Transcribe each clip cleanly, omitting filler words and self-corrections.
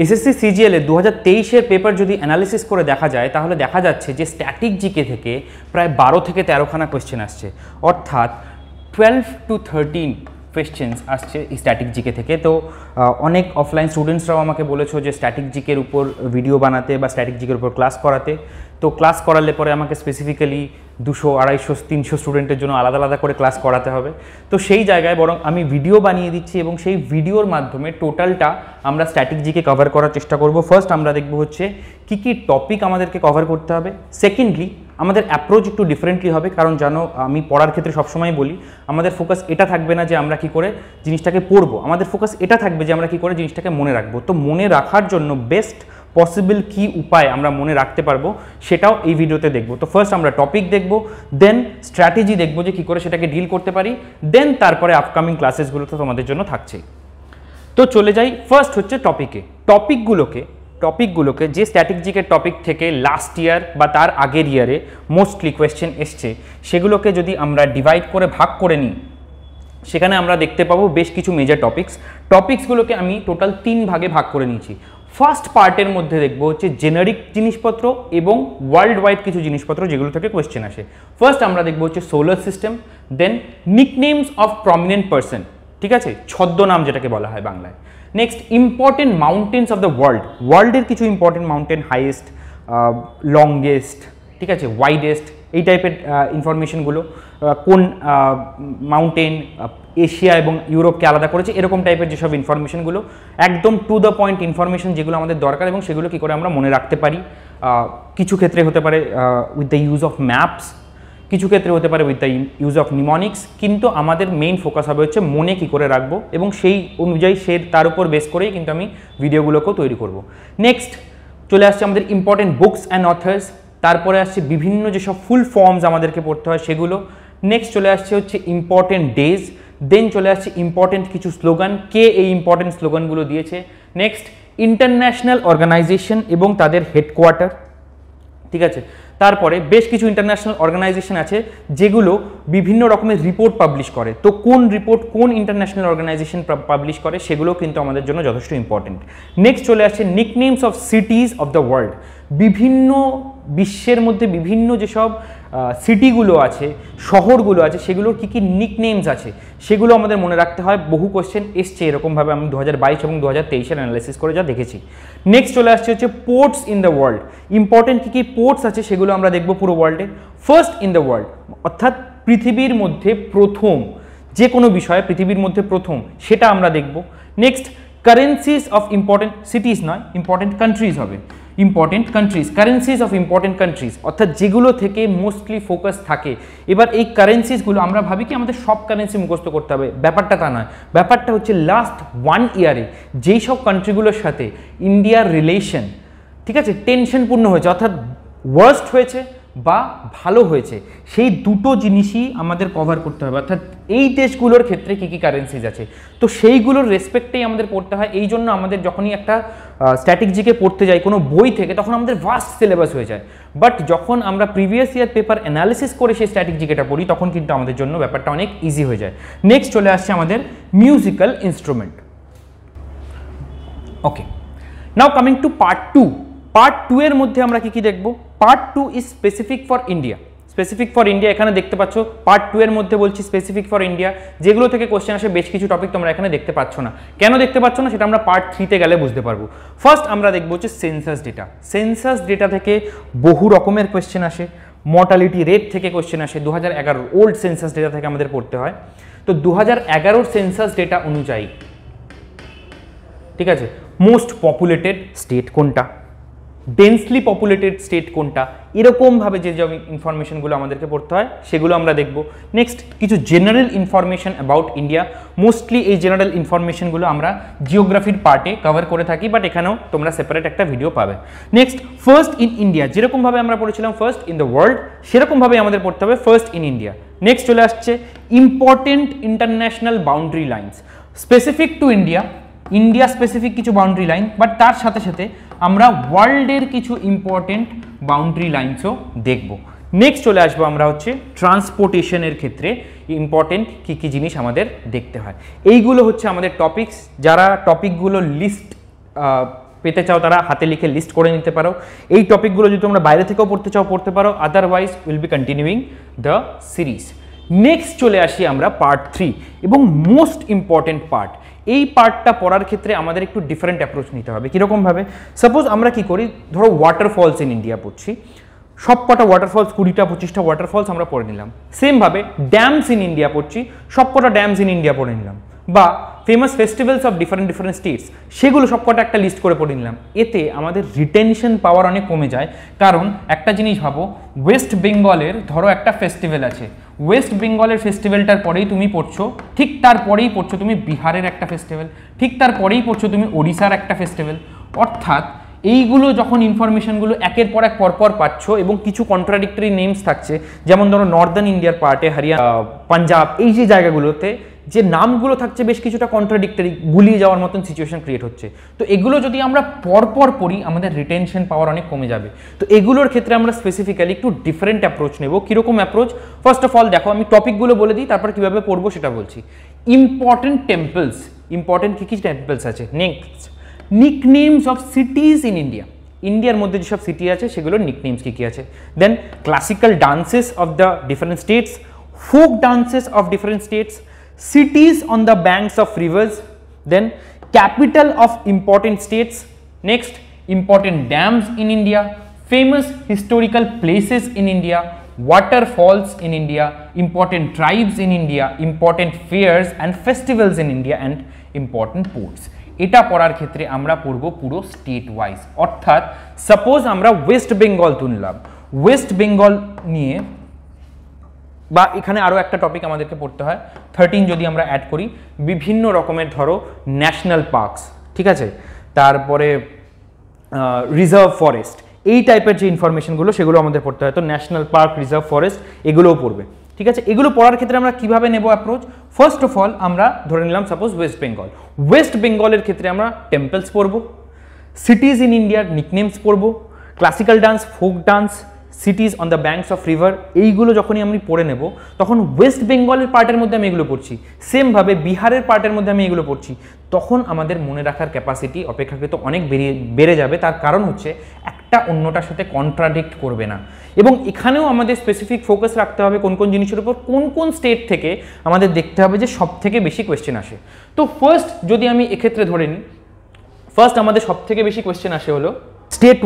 SSC CGL এর 2023-এর paper যদি analysis করে দেখা যায় তাহলে দেখা যাচ্ছে যে স্ট্যাটিক জিকে থেকে প্রায় 12 থেকে 13খানা কোয়েশ্চেন আসছে, অর্থাৎ 12 to 13 কোয়েশ্চেন্স আসছে এই স্ট্যাটিক জিকে থেকে। তো অনেক অফলাইন স্টুডেন্টসরাও আমাকে বলেছো যে স্ট্যাটিক জিকের উপর ভিডিও বানাতে বা স্ট্যাটিক জিকের উপর ক্লাস করাতে। তো ক্লাস করালে পরে আমাকে স্পেসিফিক্যালি 200, 250, 300 স্টুডেন্টের জন্য আলাদা আলাদা করে ক্লাস করাতে হবে। তো সেই জায়গায় বরং আমি ভিডিও বানিয়ে দিচ্ছি এবং সেই ভিডিওর মাধ্যমে টোটালটা আমরা স্ট্যাটিক জিকে কভার করার চেষ্টা করব। ফার্স্ট আমরা দেখব হচ্ছে কী কী টপিক আমাদেরকে কভার করতে হবে। সেকেন্ডলি আমাদের অ্যাপ্রোচ একটু ডিফারেন্টলি হবে, কারণ জানো আমি পড়ার ক্ষেত্রে সবসময় বলি আমাদের ফোকাস এটা থাকবে না যে আমরা কি করে জিনিসটাকে পড়বো, আমাদের ফোকাস এটা থাকবে যে আমরা কি করে জিনিসটাকে মনে রাখবো। তো মনে রাখার জন্য বেস্ট পসিবল কি উপায় আমরা মনে রাখতে পারবো সেটাও এই ভিডিওতে দেখব। তো ফার্স্ট আমরা টপিক দেখব, দেন স্ট্র্যাটেজি দেখব যে কী করে সেটাকে ডিল করতে পারি, দেন তারপরে আপকামিং ক্লাসেসগুলো তো তোমাদের জন্য থাকছে। তো চলে যাই ফার্স্ট হচ্ছে টপিকে। টপিকগুলোকে যে স্ট্যাটিক জিকের টপিক থেকে লাস্ট ইয়ার বা তার আগের ইয়ারে মোস্টলি কোয়েশ্চেন এসছে সেগুলোকে যদি আমরা ডিভাইড করে ভাগ করে নিই, সেখানে আমরা দেখতে পাবো বেশ কিছু মেজর টপিকসগুলোকে আমি টোটাল 3 ভাগে ভাগ করে নিয়েছি। ফার্স্ট পার্টের মধ্যে দেখবো হচ্ছে জেনারিক জিনিসপত্র এবং ওয়ার্ল্ড ওয়াইড কিছু জিনিসপত্র যেগুলো থেকে কোয়েশ্চেন আসে। ফার্স্ট আমরা দেখবো হচ্ছে solar system, then nicknames of prominent person, ঠিক আছে, ছদ্মনাম যেটাকে বলা হয় বাংলায়। Next important mountains of the ওয়ার্ল্ডের কিছু ইম্পর্টেন্ট মাউন্টেন, হাইয়েস্ট, লংগেস্ট, ঠিক আছে, ওয়াইডেস্ট, এই টাইপের ইনফরমেশনগুলো, কোন মাউন্টেন এশিয়া এবং ইউরোপকে আলাদা করেছে, এরকম টাইপের যেসব ইনফরমেশনগুলো একদম টু দ্য পয়েন্ট ইনফরমেশন যেগুলো আমাদের দরকার এবং সেগুলো কী করে আমরা মনে রাখতে পারি। কিছু ক্ষেত্রে হতে পারে with the use of maps, কিছু ক্ষেত্রে হতে পারে উইথ দ্য ইউজ অফ নিমনিক্স, কিন্তু আমাদের মেইন ফোকাস হবে হচ্ছে মনে কী করে রাখবো এবং সেই অনুযায়ী তার উপর বেস করেই কিন্তু আমি ভিডিওগুলোকেও তৈরি করব। নেক্সট চলে আসছে আমাদের ইম্পর্টেন্ট বুকস অ্যান্ড অথার্স, তারপরে আসছে বিভিন্ন যেসব ফুল ফর্মস আমাদেরকে পড়তে হয় সেগুলো। নেক্সট চলে আসছে হচ্ছে ইম্পর্টেন্ট ডেজ, দেন চলে আসছে ইম্পর্টেন্ট কিছু স্লোগান, কে এই ইম্পর্টেন্ট স্লোগানগুলো দিয়েছে। নেক্সট ইন্টারন্যাশনাল অর্গানাইজেশন এবং তাদের হেডকোয়ার্টার, ঠিক আছে। তারপরে বেশ কিছু ইন্টারন্যাশনাল অর্গানাইজেশন আছে যেগুলো বিভিন্ন রকমের রিপোর্ট পাবলিশ করে, তো কোন রিপোর্ট কোন ইন্টারন্যাশনাল অর্গানাইজেশন পাবলিশ করে সেগুলো কিন্তু আমাদের জন্য যথেষ্ট ইম্পর্টেন্ট। নেক্সট চলে আসছে nicknames of cities of the world, বিভিন্ন বিশ্বের মধ্যে বিভিন্ন যেসব সিটিগুলো আছে, শহরগুলো আছে, সেগুলোর কী কী নিকনেমস আছে সেগুলো আমাদের মনে রাখতে হয়। বহু কোয়েশ্চেন এসছে এরকমভাবে, আমি 2022 এবং 2023-এর অ্যানালাইসিস করে যা দেখেছি। নেক্সট চলে আসছে হচ্ছে ports in the world, important কী কী পোর্টস আছে সেগুলো আমরা দেখব পুরো ওয়ার্ল্ডে। ফার্স্ট ইন দ্য ওয়ার্ল্ড অর্থাৎ পৃথিবীর মধ্যে প্রথম, যে কোনো বিষয়ে পৃথিবীর মধ্যে প্রথম সেটা আমরা দেখব। Next currencies of important cities নয়, ইম্পর্টেন্ট কান্ট্রিজ হবে, important countries, currencies of important countries, অর্থাৎ যেগুলো থেকে মোস্টলি ফোকাস থাকে। এবার এই কারেন্সিসগুলো আমরা ভাবি কি আমাদের সব কারেন্সি মুখস্থ করতে হবে, ব্যাপারটা তা নয়। ব্যাপারটা হচ্ছে লাস্ট 1 ইয়ারে যেই সব কান্ট্রিগুলোর সাথে ইন্ডিয়ার রিলেশন, ঠিক আছে, টেনশনপূর্ণ হয়েছে, অর্থাৎ ওয়ার্স্ট হয়েছে বা ভালো হয়েছে, সেই দুটো জিনিসই আমাদের কভার করতে হবে। অর্থাৎ এই দেশগুলোর ক্ষেত্রে কী কী কারেন্সিজ আছে, তো সেইগুলোর রেসপেক্টেই আমাদের পড়তে হয়। এই জন্য আমাদের যখনই একটা স্ট্যাটিক জিকে পড়তে যাই কোনো বই থেকে, তখন আমাদের ভাস্ট সিলেবাস হয়ে যায়, বাট যখন আমরা প্রিভিয়াস ইয়ার পেপার অ্যানালিসিস করে সেই স্ট্যাটিক জিকেটা পড়ি তখন কিন্তু আমাদের জন্য ব্যাপারটা অনেক ইজি হয়ে যায়। নেক্সট চলে আসছে আমাদের musical instrument. Okay, now coming to part 2। Part 2 এর মধ্যে আমরা কি কি দেখব? Part 2 is specific for India. Specific for India এখানে দেখতে পাচ্ছ, পার্ট 2 এর মধ্যে বলছি স্পেসিফিক ফর ইন্ডিয়া, যেগুলো থেকে কোশ্চেন আসে বেশ কিছু টপিক তোমরা এখানে দেখতে পাচ্ছ না। কেন দেখতে পাচ্ছ না সেটা আমরা পার্ট 3-তে গেলে বুঝতে পারবো। ফার্স্ট আমরা দেখবো হচ্ছে সেন্সাস ডেটা। সেন্সাস ডেটা থেকে বহু রকমের কোশ্চেন আসে, মর্টালিটি রেট থেকে কোশ্চেন আসে, 2011 ওল্ড সেন্সাস ডেটা থেকে আমাদের পড়তে হয়। তো 2011 সেন্সাস ডেটা অনুযায়ী, ঠিক আছে, মোস্ট পপুলেটেড স্টেট কোনটা, ডেন্সলি পপুলেটেড স্টেট কোনটা, এরকমভাবে যে সব ইনফরমেশনগুলো আমাদেরকে পড়তে হয় সেগুলো আমরা দেখব। নেক্সট কিছু general information about India, mostly এই জেনারেল ইনফরমেশনগুলো আমরা জিওগ্রাফির পার্টে কভার করে থাকি, বাট এখানেও তোমরা সেপারেট একটা ভিডিও পাবে। নেক্সট ফার্স্ট ইন ইন্ডিয়া, যেরকমভাবে আমরা পড়েছিলাম ফার্স্ট ইন দ্য ওয়ার্ল্ড, সেরকমভাবে আমাদের পড়তে হবে ফার্স্ট ইন ইন্ডিয়া। নেক্সট চলে আসছে important international boundary lines, specific to India, India specific কিছু বাউন্ডারি লাইন, বাট তার সাথে সাথে আমরা ওয়ার্ল্ডের কিছু ইম্পর্টেন্ট বাউন্ডারি লাইন্সও দেখব। নেক্সট চলে আসবো আমরা হচ্ছে ট্রান্সপোর্টেশনের ক্ষেত্রে ইম্পর্টেন্ট কী কী জিনিস আমাদের দেখতে হয়। এইগুলো হচ্ছে আমাদের টপিকস। যারা টপিকগুলো লিস্ট পেতে চাও তারা হাতে লিখে লিস্ট করে নিতে পারো। এই টপিকগুলো যদি তোমরা বাইরে থেকেও পড়তে চাও পড়তে পারো, otherwise will be continuing the series. Next চলে আসি আমরা পার্ট 3 এবং মোস্ট ইম্পর্টেন্ট পার্ট। এই পার্টটা পড়ার ক্ষেত্রে আমাদের একটু ডিফারেন্ট অ্যাপ্রোচ নিতে হবে। কীরকমভাবে? সাপোজ আমরা কি করি, ধরো ওয়াটারফলস ইন ইন্ডিয়া পড়ছি, সব কটা ওয়াটারফলস 20টা 25টা ওয়াটারফলস আমরা পড়ে নিলাম। সেমভাবে ড্যামস ইন ইন্ডিয়া পড়ছি, সব কটা ড্যামস ইন ইন্ডিয়া পড়ে নিলাম। বা famous festivals of different different states, সেগুলো সব কটা একটা লিস্ট করে পড়ে নিলাম। এতে আমাদের রিটেনশন পাওয়ার অনেক কমে যায়। কারণ একটা জিনিস ভাবো, ওয়েস্ট বেঙ্গলের ধরো একটা ফেস্টিভ্যাল আছে, ওয়েস্ট বেঙ্গলের ফেস্টিভ্যালটার পরেই তুমি পড়ছো, ঠিক তারপরেই পড়ছো তুমি বিহারের একটা ফেস্টিভ্যাল, ঠিক তারপরেই পড়ছো তুমি ওড়িশার একটা ফেস্টিভ্যাল। অর্থাৎ এইগুলো যখন ইনফরমেশনগুলো একের পর এক পরপর পাচ্ছ এবং কিছু কন্ট্রাডিক্টরি নেমস থাকছে, যেমন ধরো নর্দার্ন ইন্ডিয়ার পার্টে হরিয়ানা, পাঞ্জাব, এই যে জায়গাগুলোতে যে নামগুলো থাকছে বেশ কিছুটা কন্ট্রাডিক্টরি, গুলিয়ে যাওয়ার মতন সিচুয়েশন ক্রিয়েট হচ্ছে। তো এগুলো যদি আমরা পরপর পড়ি আমাদের রিটেনশন পাওয়ার অনেক কমে যাবে। তো এগুলোর ক্ষেত্রে আমরা স্পেসিফিক্যালি একটু ডিফারেন্ট অ্যাপ্রোচ নেব। কীরকম অ্যাপ্রোচ? ফার্স্ট অফ অল দেখো, আমি টপিকগুলো বলে দিই, তারপর কীভাবে পড়বো সেটা বলছি। ইম্পর্টেন্ট টেম্পলস, ইম্পর্টেন্ট কী কী টেম্পলস আছে। Next, nicknames of cities in India, ইন্ডিয়ার মধ্যে যেসব সিটি আছে সেগুলোর নিকনেমস কী কী আছে। Then classical dances of the different states, folk dances of different states, cities on the banks of rivers, then capital of important states, next important dams in India, famous historical places in India, waterfalls in India, important tribes in India, important fairs and festivals in India and important ports। এটা পড়ার ক্ষেত্রে আমরা পড়ব পুরো state wise. অর্থাৎ suppose আমরা West Bengal তুললাম, West Bengal নিয়ে বা এখানে আরও একটা টপিক আমাদেরকে পড়তে হয় 13 যদি আমরা অ্যাড করি, বিভিন্ন রকমের ধরো ন্যাশনাল পার্কস, ঠিক আছে, তারপরে রিজার্ভ ফরেস্ট, এই টাইপের যে ইনফরমেশনগুলো সেগুলো আমাদের পড়তে হয়। তো ন্যাশনাল পার্ক, রিজার্ভ ফরেস্ট এগুলোও পড়বে, ঠিক আছে। এগুলো পড়ার ক্ষেত্রে আমরা কীভাবে নেব অ্যাপ্রোচ? ফার্স্ট অফ অল আমরা ধরে নিলাম সাপোজ ওয়েস্ট বেঙ্গল, ওয়েস্ট বেঙ্গলের ক্ষেত্রে আমরা টেম্পলস পড়ব, সিটিজ ইন ইন্ডিয়ার নিকনেমস পড়ব, classical dance, folk dance, সিটিজ on the banks of river, এইগুলো যখনই আমি পড়ে নেব তখন ওয়েস্ট বেঙ্গলের পার্টের মধ্যে আমি এগুলো পড়ছি, সেমভাবে বিহারের পার্টের মধ্যে আমি এগুলো পড়ছি, তখন আমাদের মনে রাখার ক্যাপাসিটি অপেক্ষাকৃত অনেক বেড়ে যাবে। তার কারণ হচ্ছে একটা অন্যটার সাথে কন্ট্রাডিক্ট করবে না। এবং এখানেও আমাদের স্পেসিফিক ফোকাস রাখতে হবে কোন কোন জিনিসের উপর, কোন কোন স্টেট থেকে আমাদের দেখতে হবে যে সব থেকে বেশি কোয়েশ্চেন আসে। তো ফার্স্ট যদি আমি এক্ষেত্রে ধরে নিই, ফার্স্ট আমাদের সব থেকে বেশি কোয়েশ্চেন আসে হলো স্টেট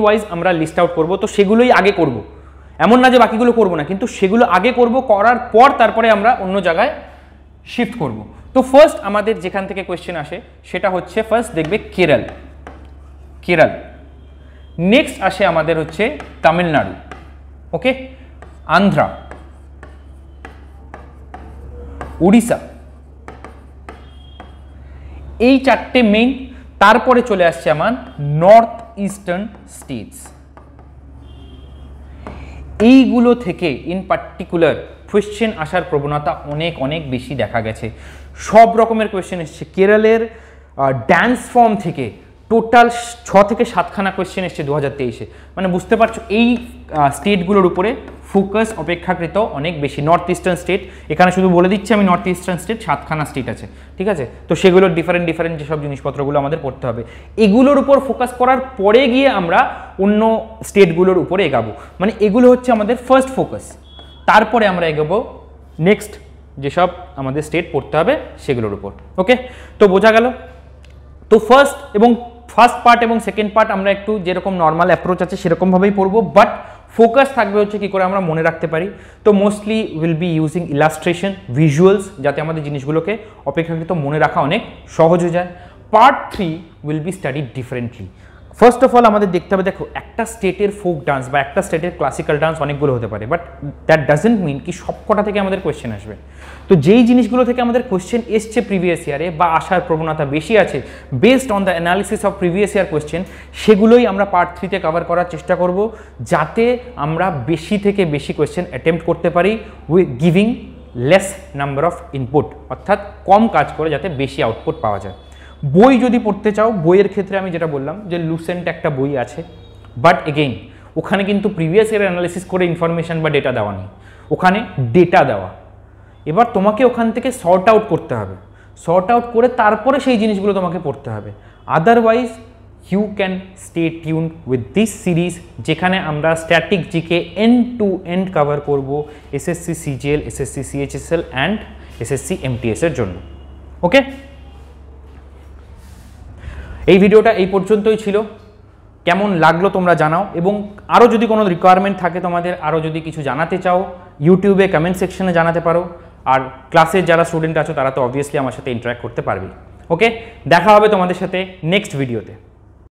ওয়াইজ আমরা লিস্ট আউট করবো। তো সেগুলোই আগে করব, এমন না যে বাকিগুলো করব না, কিন্তু সেগুলো আগে করব, করার পর তারপরে আমরা অন্য জায়গায় শিফট করব। তো ফার্স্ট আমাদের যেখান থেকে কোয়েশ্চেন আসে সেটা হচ্ছে ফার্স্ট দেখবে কেরল, নেক্সট আসে আমাদের হচ্ছে তামিলনাড়ু, ওকে, আন্ধ্রা, উড়িষ্যা, এই চারটে মেইন। তারপরে চলে আসছে আমার নর্থ ইস্টার্ন স্টেটস। এইগুলো থেকে ইন পার্টিকুলার কোয়েশ্চেন আসার প্রবণতা অনেক অনেক বেশি দেখা গেছে। সব রকমের কোয়েশ্চেন এসছে। কেরলের ড্যান্স ফর্ম থেকে টোটাল 6 থেকে 7খানা কোয়েশ্চেন এসছে 2023-এ। মানে বুঝতে পারছো এই স্টেটগুলোর উপরে ফোকাস অপেক্ষাকৃত অনেক বেশি। নর্থ ইস্টার্ন স্টেট, এখানে শুধু বলে দিচ্ছি আমি, নর্থ ইস্টার্ন স্টেট 7খানা স্টেট আছে, ঠিক আছে। তো সেগুলোর ডিফারেন্ট যেসব জিনিসপত্রগুলো আমাদের পড়তে হবে, এগুলোর উপর ফোকাস করার পরে গিয়ে আমরা অন্য স্টেটগুলোর উপরে এগাবো। মানে এগুলো হচ্ছে আমাদের ফার্স্ট ফোকাস, তারপরে আমরা এগোবো নেক্সট যেসব আমাদের স্টেট পড়তে হবে সেগুলোর উপর, ওকে। তো বোঝা গেল। তো ফার্স্ট পার্ট এবং সেকেন্ড পার্ট আমরা একটু যেরকম নর্মাল অ্যাপ্রোচ আছে সেরকমভাবেই পড়বো, বাট ফোকাস থাকবে হচ্ছে কী করে আমরা মনে রাখতে পারি। তো mostly will be using illustration, visuals, যাতে আমাদের জিনিসগুলোকে অপেক্ষাকৃত মনে রাখা অনেক সহজ হয়ে যায়। Part 3 will be studied differently. First of all আমাদের দেখতে হবে, দেখো একটা স্টেটের ফোক ডান্স বা একটা স্টেটের ক্লাসিক্যাল ডান্স অনেকগুলো হতে পারে, বাট দ্যাট ডাজেন্ট মিন কি সবকটা থেকে আমাদের কোয়েশ্চেন আসবে। তো যেই জিনিসগুলো থেকে আমাদের কোয়েশ্চেন এসছে প্রিভিয়াস ইয়ারে বা আসার প্রবণতা বেশি আছে based on the analysis of previous year question, সেগুলোই আমরা পার্ট 3-তে কভার করার চেষ্টা করব, যাতে আমরা বেশি থেকে বেশি কোয়েশ্চেন অ্যাটেম্প্ট করতে পারি with giving less number of input, অর্থাৎ কম কাজ করে যাতে বেশি আউটপুট পাওয়া যায়। বই যদি পড়তে চাও, বইয়ের ক্ষেত্রে আমি যেটা বললাম যে লুসেন্ট একটা বই আছে, বাট এগেইন ওখানে কিন্তু প্রিভিয়াস ইয়ার অ্যানালিসিস করে ইনফরমেশন বা ডেটা দেওয়া নেই, ওখানে ডেটা দেওয়া। এবার তোমাকে ওখান থেকে সর্ট আউট করতে হবে, সর্ট আউট করে তারপরে সেই জিনিসগুলো তোমাকে পড়তে হবে। Otherwise you can stay tune with this series, যেখানে আমরা static GK end to end cover করব SSC CGL, SSC CHSL and SSC MTS এর জন্য। ওকে, এই ভিডিওটা এই পর্যন্তই ছিল। কেমন লাগলো তোমরা জানাও, এবং আরও যদি কোনো রিকোয়ারমেন্ট থাকে তোমাদের, আরও যদি কিছু জানাতে চাও ইউটিউবে কমেন্ট সেকশনে জানাতে পারো। আর ক্লাসের যারা স্টুডেন্ট আছো তারা তো অবভিয়াসলি আমার সাথে ইন্টারাক্ট করতে পারবে। ওকে, দেখা হবে তোমাদের সাথে নেক্সট ভিডিওতে।